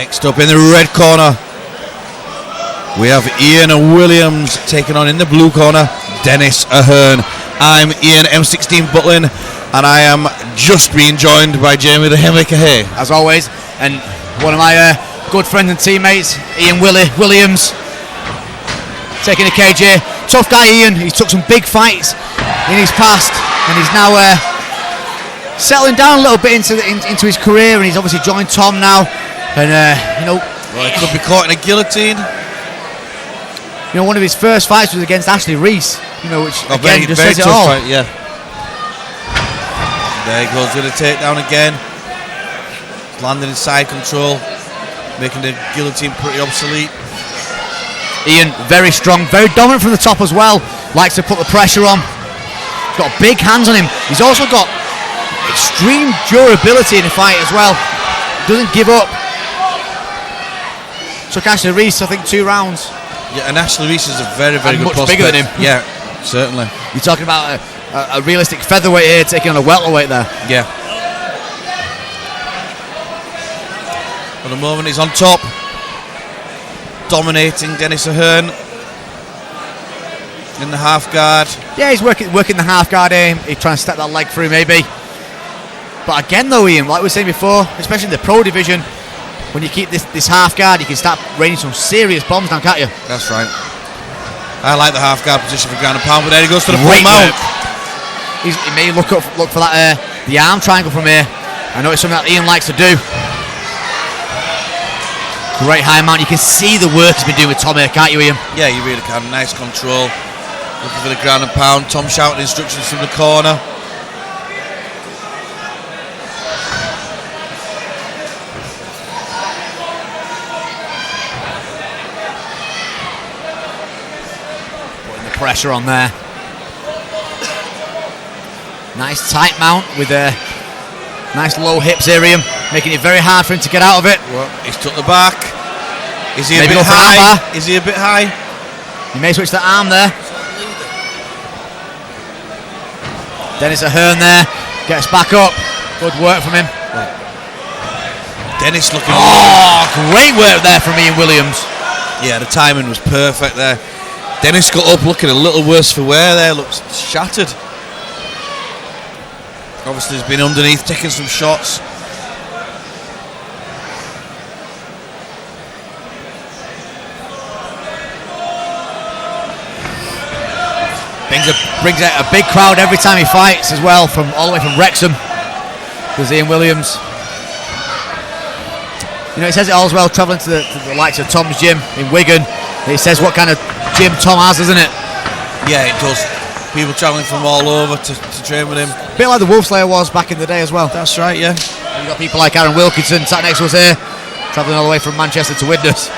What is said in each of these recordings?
Next up in the red corner, we have Ian Williams taking on in the blue corner, Denis Ahern. I'm Ian M16 Butlin, and I am just being joined by Jamie the Haymaker here. As always, and one of my good friends and teammates, Ian Williams, taking a cage here. Tough guy Ian, he took some big fights in his past, and he's now settling down a little bit into his career, and he's obviously joined Tom now, and well, he could be caught in a guillotine. One of his first fights was against Ashley Reese, which again just says it all. Fight, yeah. There he goes with a takedown again. He's landing in side control, making the guillotine pretty obsolete. Ian, very strong, very dominant from the top as well. Likes to put the pressure on. He's got big hands on him. He's also got extreme durability in the fight as well. Doesn't give up. Took Ashley Reese, I think, 2 rounds. Yeah, and Ashley Reese is a very, very good much prospect. bigger than him. Yeah, certainly. You're talking about a realistic featherweight here taking on a welterweight there. Yeah. For the moment, he's on top, dominating Denis Ahern in the half guard. Yeah, he's working the half guard aim. He's trying to step that leg through maybe. But again though, Ian, like we were saying before, especially in the pro division, when you keep this half guard, you can start raining some serious bombs down, can't you? That's right. I like the half guard position for ground and pound, but there he goes to the full mount. He may look for that the arm triangle from here. I know it's something that Ian likes to do. Great high mount. You can see the work he's been doing with Tom here, can't you, Ian? Yeah, you really can. Nice control. Looking for the ground and pound. Tom shouting instructions from the corner. Putting the pressure on there. Nice tight mount with nice low hips here, Ian, making it very hard for him to get out of it. Well, he's took the back. Is he Maybe a bit high? Is he a bit high? He may switch the arm there. Denis Ahern there, gets back up. Good work from him. Denis looking. Oh, great work there from Ian Williams. Yeah, the timing was perfect there. Denis got up looking a little worse for wear there, looks shattered. Obviously he's been underneath taking some shots. Brings out a big crowd every time he fights as well, from all the way from Wrexham. There's Ian Williams. He says it all as well, travelling to the likes of Tom's gym in Wigan. He says what kind of gym Tom has, isn't it? Yeah, it does. People travelling from all over to train with him. A bit like the Wolf Slayer was back in the day as well. That's right, yeah. You've got people like Aaron Wilkinson sat next to us here, travelling all the way from Manchester to Widnes.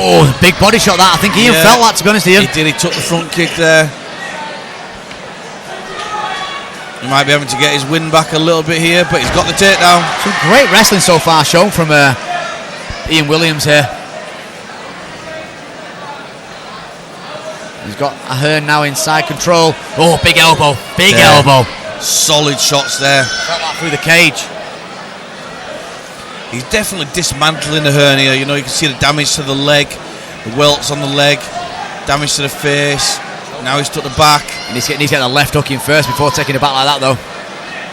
Oh, big body shot that. I think Ian felt that, to be honest with you. He did. He took the front kick there. He might be having to get his win back a little bit here, but he's got the takedown. Some great wrestling so far shown from Ian Williams here. He's got Ahern now inside control. Oh, big elbow. Big elbow. Solid shots there. Got that through the cage. He's definitely dismantling the hernia. You can see the damage to the leg, the welts on the leg, damage to the face. Now he's took the back. And he's getting the left hook in first before taking the back like that, though.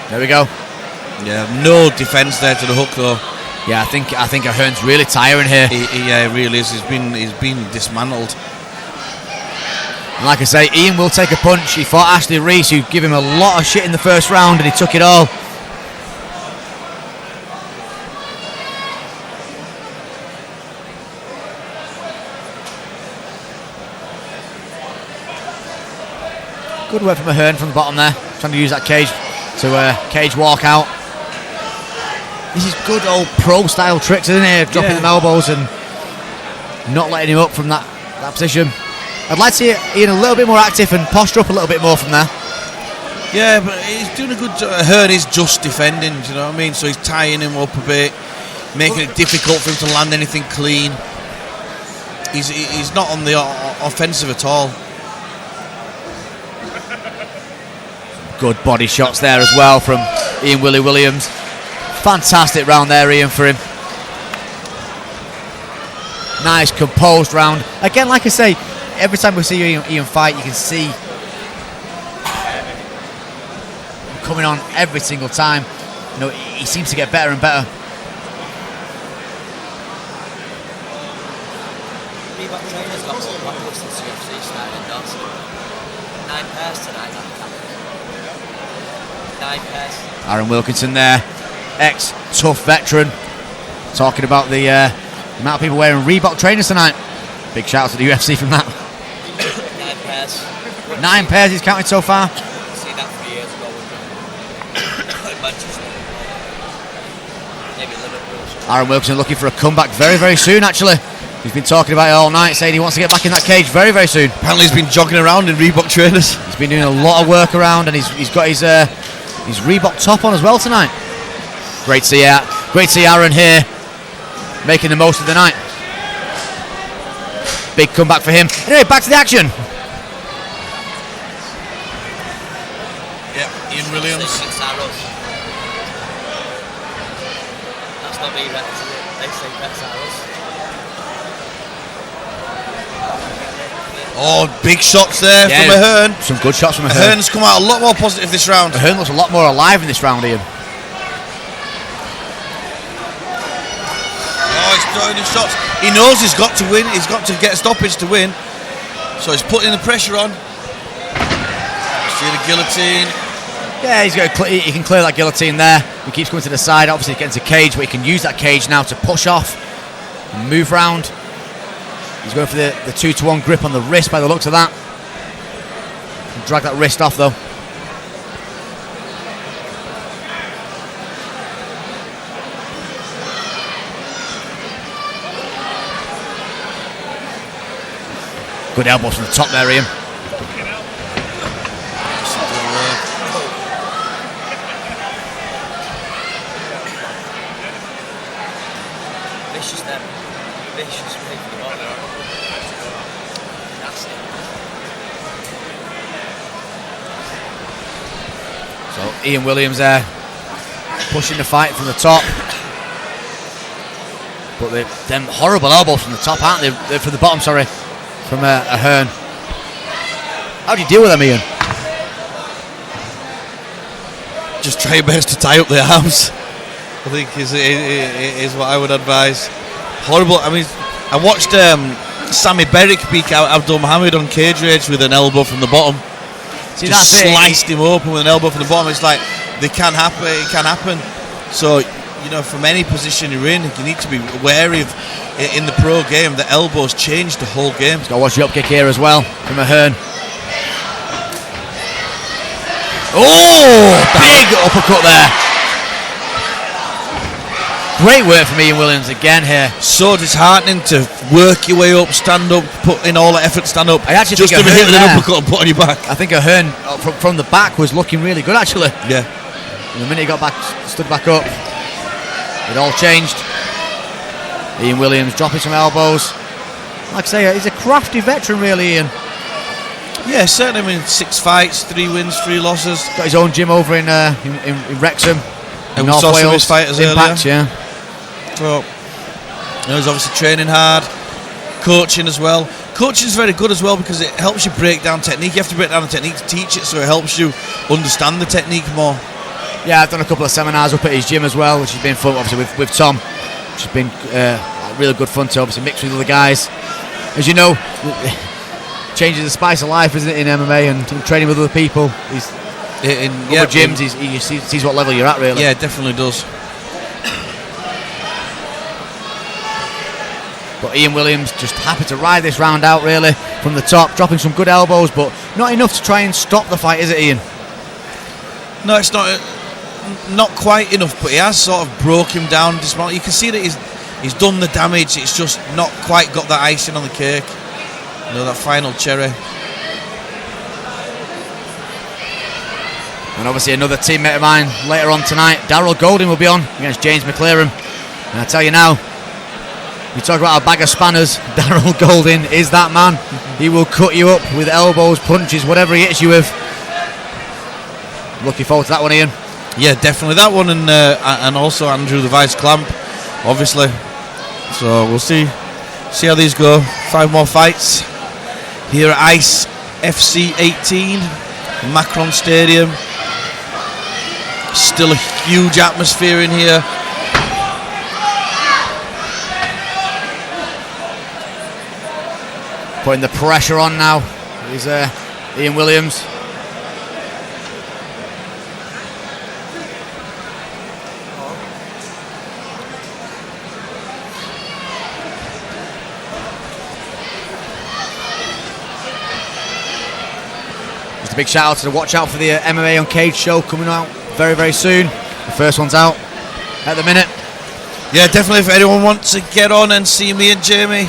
There we go. Yeah, no defence there to the hook, though. Yeah, I think Ahern's really tiring here. Yeah, he really is. He's been dismantled. And like I say, Ian will take a punch. He fought Ashley Reese, who gave him a lot of shit in the first round, and he took it all. Good work from Ahern from the bottom there, trying to use that cage to cage walk out. This is good old pro style tricks, isn't it? Dropping them elbows and not letting him up from that position. I'd like to see Ian a little bit more active and posture up a little bit more from there. Yeah, but he's doing a good job. Ahern is just defending, do you know what I mean? So he's tying him up a bit. making it difficult for him to land anything clean. He's not on the offensive at all. Good body shots there as well from Ian Willie Williams. Fantastic round there, Ian, for him. Nice composed round. Again, like I say, every time we see Ian fight, you can see him coming on every single time. You know, he seems to get better and better. Reebok trainers got more popular since UFC started, does 9 pairs tonight, that 9 pairs. Aaron Wilkinson there, ex-tough veteran, talking about the amount of people wearing Reebok trainers tonight. Big shout out to the UFC from that. 9 pairs. 9 pairs he's counted so far. I see that 3 years ago with Manchester. Maybe Liverpool. Aaron Wilkinson looking for a comeback very, very soon, actually. He's been talking about it all night, saying he wants to get back in that cage very, very soon. Apparently he's been jogging around in Reebok trainers. He's been doing a lot of work around, and he's got his Reebok top on as well tonight. Great to see Aaron here, making the most of the night. Big comeback for him. Anyway, back to the action. Yep, Ian Williams. That's not me, Rex. They say Rex Arrows. Oh, big shots there from Ahern. Some good shots from Ahern. Ahern's come out a lot more positive this round. Ahern looks a lot more alive in this round, Ian. Oh, he's throwing his shots. He knows he's got to win. He's got to get a stoppage to win. So he's putting the pressure on. See the guillotine. Yeah, he can clear that guillotine there. He keeps coming to the side. Obviously, getting to cage, but he can use that cage now to push off and move round. He's going for the 2-to-1 grip on the wrist by the looks of that. Drag that wrist off though. Good elbows from the top there, Ian. Vicious there. Vicious play for the ball. Nasty. So Ian Williams there, pushing the fight from the top. But them horrible elbows from the top, aren't they? They're from the bottom, sorry. From Ahern. How do you deal with them, Ian? Just try your best to tie up the arms. I think is what I would advise. Horrible. I mean, I watched Sami Berrick beat out Abdul Mohammed on Cage Rage with an elbow from the bottom. See, just that's sliced him open with an elbow from the bottom. It's like it can happen. So, you know, from any position you're in, you need to be wary of. In the pro game, the elbows change the whole game. He's got to watch the up kick here as well from Ahern. Oh, big uppercut there. Great work from Ian Williams again here. So disheartening to work your way up, stand up, put in all the effort, stand up. I actually just to think hit Ahern with an there, uppercut and put on your back. I think Ahern from the back was looking really good actually. Yeah. And the minute he got back, stood back up, it all changed. Ian Williams dropping some elbows. Like I say, he's a crafty veteran, really, Ian. Yeah, certainly. I mean, 6 fights, 3 wins, 3 losses. Got his own gym over in Wrexham, And North we saw some of Wales. his fighters Impact, earlier. yeah. So, he's obviously training hard, coaching as well. Coaching's very good as well because it helps you break down technique. You have to break down the technique to teach it, so it helps you understand the technique more. Yeah, I've done a couple of seminars up at his gym as well, which has been fun, obviously, with Tom. Which has been really good fun to obviously mix with other guys. As you know, changes the spice of life, isn't it, in MMA and training with other people. He's in other gyms, he sees what level you're at, really. Yeah, it definitely does. But Ian Williams just happy to ride this round out, really, from the top, dropping some good elbows, but not enough to try and stop the fight, is it, Ian? No, it's not quite enough, but he has sort of broke him down. You can see that he's done the damage. It's just not quite got that icing on the cake. You know, that final cherry. And obviously another teammate of mine later on tonight, Darryl Golding, will be on against James McLaren. And I tell you now, you talk about a bag of spanners, Daryl Golding is that man. He will cut you up with elbows, punches, whatever he hits you with. Looking forward to that one, Ian. Yeah, definitely that one, and also Andrew the Vice Clamp, obviously. So we'll see how these go. 5 more fights here at ICE FC 18, Macron Stadium. Still a huge atmosphere in here. Putting the pressure on now is Ian Williams. Just a big shout out to the Watch Out for the MMA Uncaged show coming out very, very soon. The first one's out at the minute. Yeah, definitely. If anyone wants to get on and see me and Jamie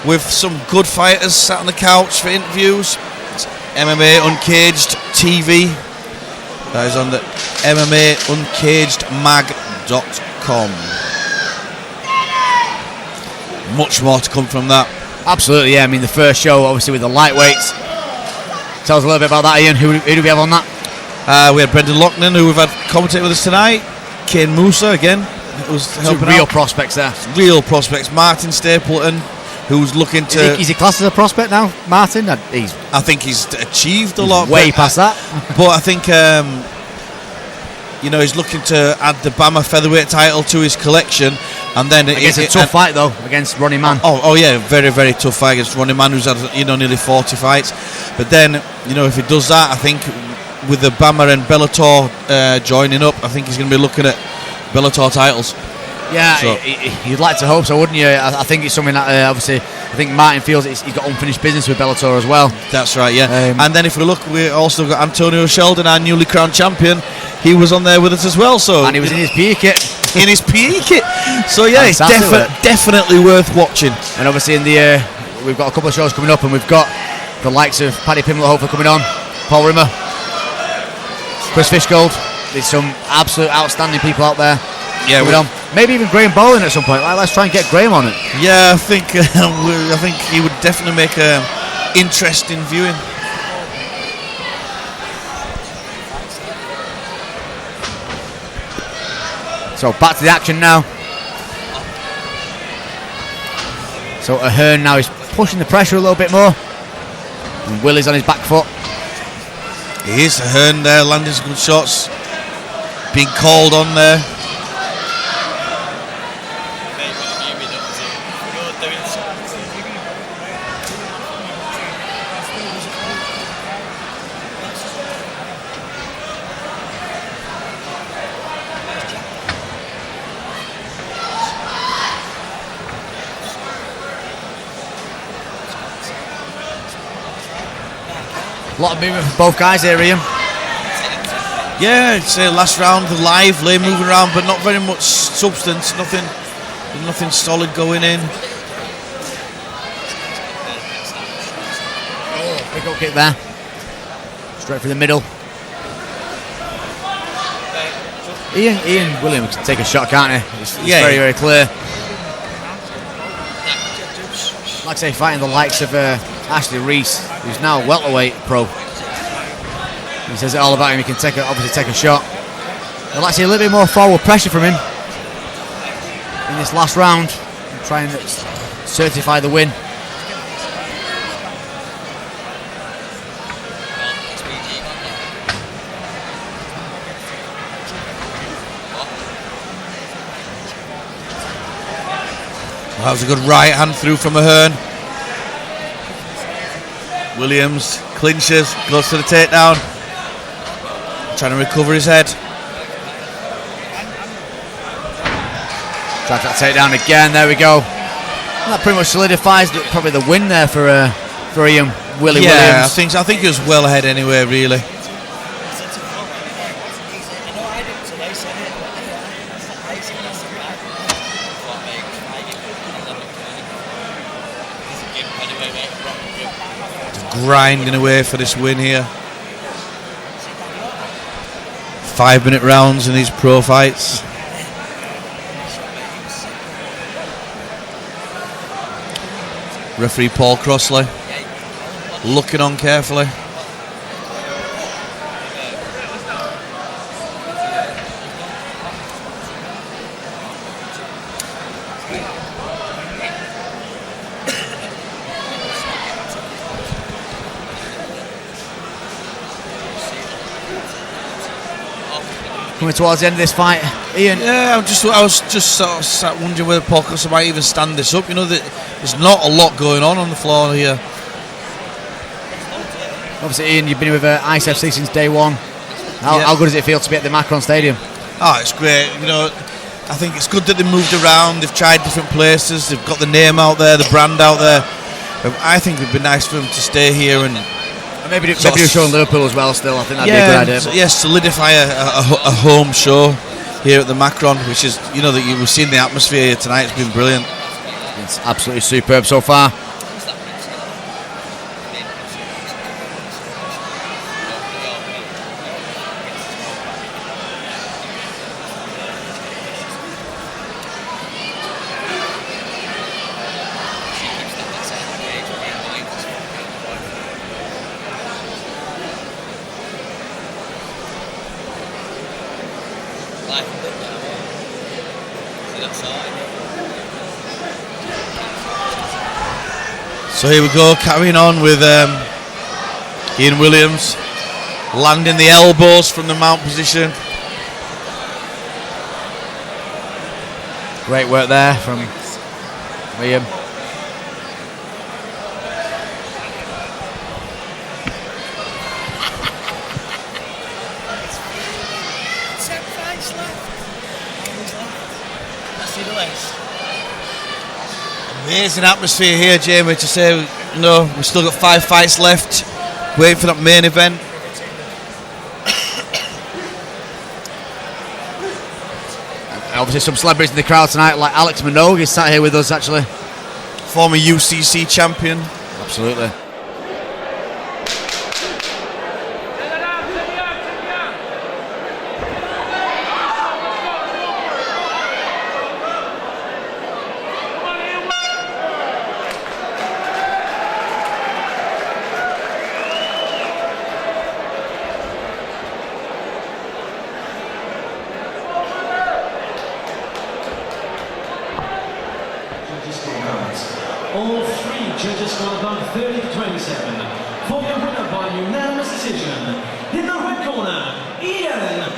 with some good fighters sat on the couch for interviews, it's MMA Uncaged TV. That is on the MMAuncagedmag.com. Much more to come from that. Absolutely, yeah. I mean, the first show, obviously, with the lightweights. Tell us a little bit about that, Ian. Who do we have on that? We had Brendan Loughnane, who we've had commentate with us tonight. Kane Musa, again, who's helping real out. Prospects there. Real prospects. Martin Stapleton, who's looking to... Is he classed as a prospect now, Martin? I think he's achieved a lot. Way past that. But I think, he's looking to add the BAMMA featherweight title to his collection. And then against a tough fight, though, against Ronnie Mann. Oh yeah, very, very tough fight against Ronnie Mann, who's had, nearly 40 fights. But then, if he does that, I think with the BAMMA and Bellator joining up, I think he's going to be looking at Bellator titles. Yeah, so. You'd like to hope so, wouldn't you? I think it's something that obviously I think Martin feels he's got unfinished business with Bellator as well. That's right, yeah. And then if we look, we also got Antonio Sheldon, our newly crowned champion. He was on there with us as well. So and he was in his PE kit. In his PE kit. So yeah, it's definitely worth watching. And obviously we've got a couple of shows coming up, and we've got the likes of Paddy Pimblett hopefully coming on, Paul Rimmer, Chris Fishgold. There's some absolute outstanding people out there. Yeah, maybe even Graham Bowling at some point. Let's try and get Graham on it. Yeah, I think he would definitely make interesting viewing. So back to the action now. So Ahern now is pushing the pressure a little bit more. And Willie's on his back foot. He is. Ahern there landing some good shots. Being called on there. A lot of movement from both guys here, Ian. Yeah, it's last round, lively, moving around, but not very much substance. Nothing solid going in. Oh, big up kick there. Straight through the middle. Ian Williams can take a shot, can't he? It's very, very clear. Like I say, fighting the likes of Ashley Reese, who's now a welterweight pro. He says it all about him. He can obviously take a shot. I'd like to see a little bit more forward pressure from him in this last round, and try and certify the win. That was a good right hand through from Ahern. Williams clinches, goes to the takedown, trying to recover his head. Tries that takedown again. There we go. And that pretty much solidifies probably the win there for Ian Williams. Yeah, I think he was well ahead anyway, really. Grinding away for this win here. 5-minute rounds in these pro fights. Referee Paul Crossley looking on carefully. Coming towards the end of this fight, Ian. Yeah, I was just sort of sat wondering whether Paul Crossley might even stand this up. You know, that there's not a lot going on the floor here. Obviously, Ian, you've been with Ice FC since day one. How good does it feel to be at the Macron Stadium? Oh, it's great. You know, I think it's good that they moved around. They've tried different places. They've got the name out there, the brand out there. I think it'd be nice for them to stay here and maybe do a show in Liverpool as well. Still, I think that'd be a good idea. Yes, solidify a home show here at the Macron, which is, you know, that we've seen the atmosphere here tonight. It's been brilliant. It's absolutely superb so far. So here we go, carrying on with Ian Williams, landing the elbows from the mount position. Great work there from Ian. Amazing atmosphere here, Jamie, to say, you know, we've still got 5 fights left, waiting for that main event. And obviously some celebrities in the crowd tonight, like Alex Minogue is sat here with us actually. Former UCC champion. Absolutely. All 3 judges scored about 30-27. For your winner by unanimous decision, in the red corner, Ian